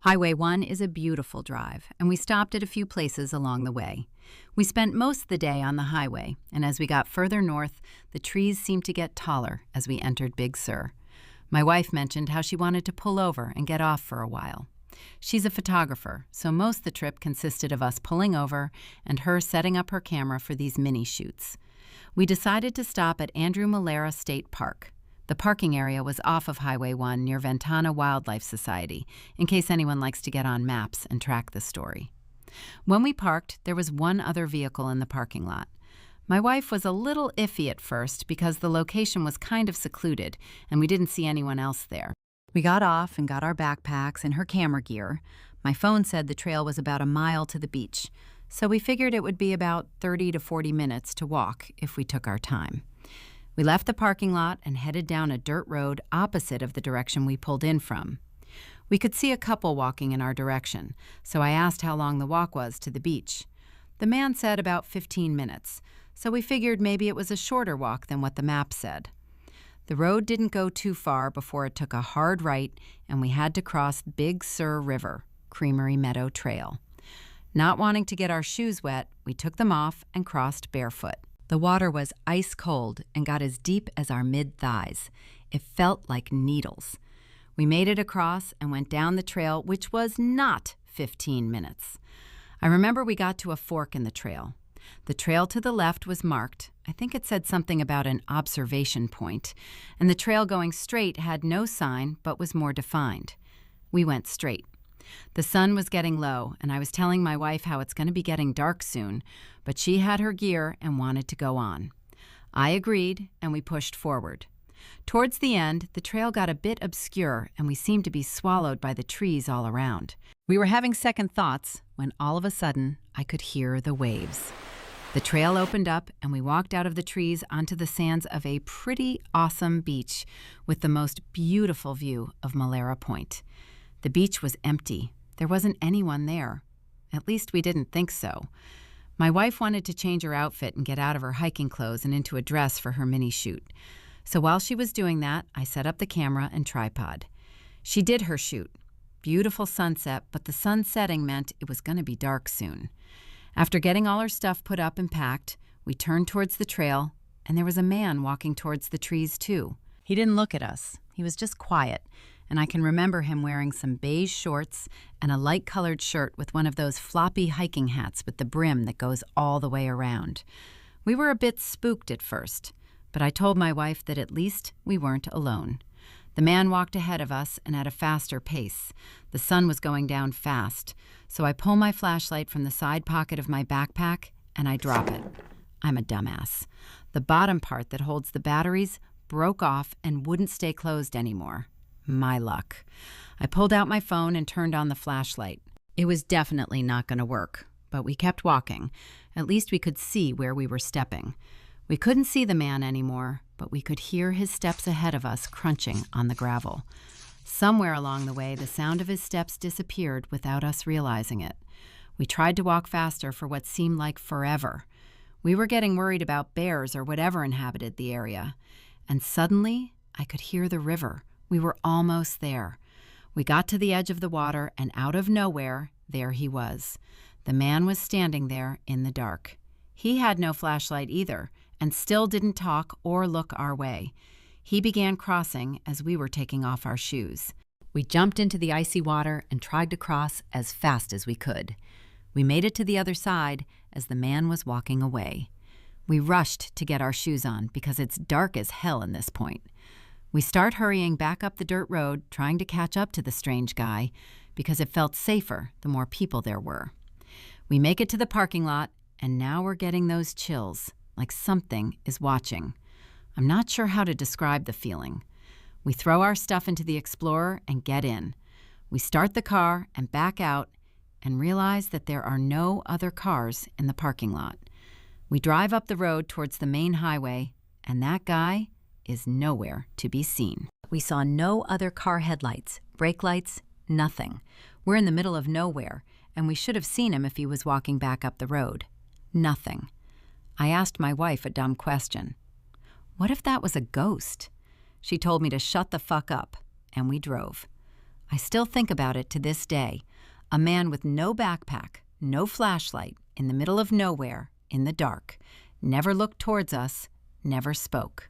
Highway 1 is a beautiful drive, and we stopped at a few places along the way. We spent most of the day on the highway, and as we got further north, the trees seemed to get taller as we entered Big Sur. My wife mentioned how she wanted to pull over and get off for a while. She's a photographer, so most of the trip consisted of us pulling over and her setting up her camera for these mini-shoots. We decided to stop at Andrew Malera State Park. The parking area was off of Highway 1 near Ventana Wildlife Society, in case anyone likes to get on maps and track the story. When we parked, there was one other vehicle in the parking lot. My wife was a little iffy at first because the location was kind of secluded and we didn't see anyone else there. We got off and got our backpacks and her camera gear. My phone said the trail was about a mile to the beach, so we figured it would be about 30 to 40 minutes to walk if we took our time. We left the parking lot and headed down a dirt road opposite of the direction we pulled in from. We could see a couple walking in our direction, so I asked how long the walk was to the beach. The man said about 15 minutes, so we figured maybe it was a shorter walk than what the map said. The road didn't go too far before it took a hard right and we had to cross Big Sur River, Creamery Meadow Trail. Not wanting to get our shoes wet, we took them off and crossed barefoot. The water was ice cold and got as deep as our mid-thighs. It felt like needles. We made it across and went down the trail, which was not 15 minutes. I remember we got to a fork in the trail. The trail to the left was marked. I think it said something about an observation point, and the trail going straight had no sign but was more defined. We went straight. The sun was getting low, and I was telling my wife how it's going to be getting dark soon, but she had her gear and wanted to go on. I agreed, and we pushed forward. Towards the end, the trail got a bit obscure, and we seemed to be swallowed by the trees all around. We were having second thoughts when all of a sudden I could hear the waves. The trail opened up, and we walked out of the trees onto the sands of a pretty awesome beach with the most beautiful view of Malera Point. The beach was empty. There wasn't anyone there. At least we didn't think so. My wife wanted to change her outfit and get out of her hiking clothes and into a dress for her mini-shoot. So while she was doing that, I set up the camera and tripod. She did her shoot. Beautiful sunset, but the sun setting meant it was going to be dark soon. After getting all our stuff put up and packed, we turned towards the trail, and there was a man walking towards the trees too. He didn't look at us. He was just quiet, and I can remember him wearing some beige shorts and a light-colored shirt with one of those floppy hiking hats with the brim that goes all the way around. We were a bit spooked at first, but I told my wife that at least we weren't alone. The man walked ahead of us and at a faster pace. The sun was going down fast, so I pull my flashlight from the side pocket of my backpack and I drop it. I'm a dumbass. The bottom part that holds the batteries broke off and wouldn't stay closed anymore. My luck. I pulled out my phone and turned on the flashlight. It was definitely not going to work, but we kept walking. At least we could see where we were stepping. We couldn't see the man anymore, but we could hear his steps ahead of us crunching on the gravel. Somewhere along the way, the sound of his steps disappeared without us realizing it. We tried to walk faster for what seemed like forever. We were getting worried about bears or whatever inhabited the area. And suddenly, I could hear the river. We were almost there. We got to the edge of the water, and out of nowhere, there he was. The man was standing there in the dark. He had no flashlight either, and still didn't talk or look our way. He began crossing as we were taking off our shoes. We jumped into the icy water and tried to cross as fast as we could. We made it to the other side as the man was walking away. We rushed to get our shoes on because it's dark as hell in this point. We start hurrying back up the dirt road, trying to catch up to the strange guy because it felt safer the more people there were. We make it to the parking lot, and now we're getting those chills, like something is watching. I'm not sure how to describe the feeling. We throw our stuff into the Explorer and get in. We start the car and back out and realize that there are no other cars in the parking lot. We drive up the road towards the main highway, and that guy is nowhere to be seen. We saw no other car headlights, brake lights, nothing. We're in the middle of nowhere, and we should have seen him if he was walking back up the road. Nothing. I asked my wife a dumb question. What if that was a ghost? She told me to shut the fuck up, and we drove. I still think about it to this day. A man with no backpack, no flashlight, in the middle of nowhere, in the dark, never looked towards us, never spoke.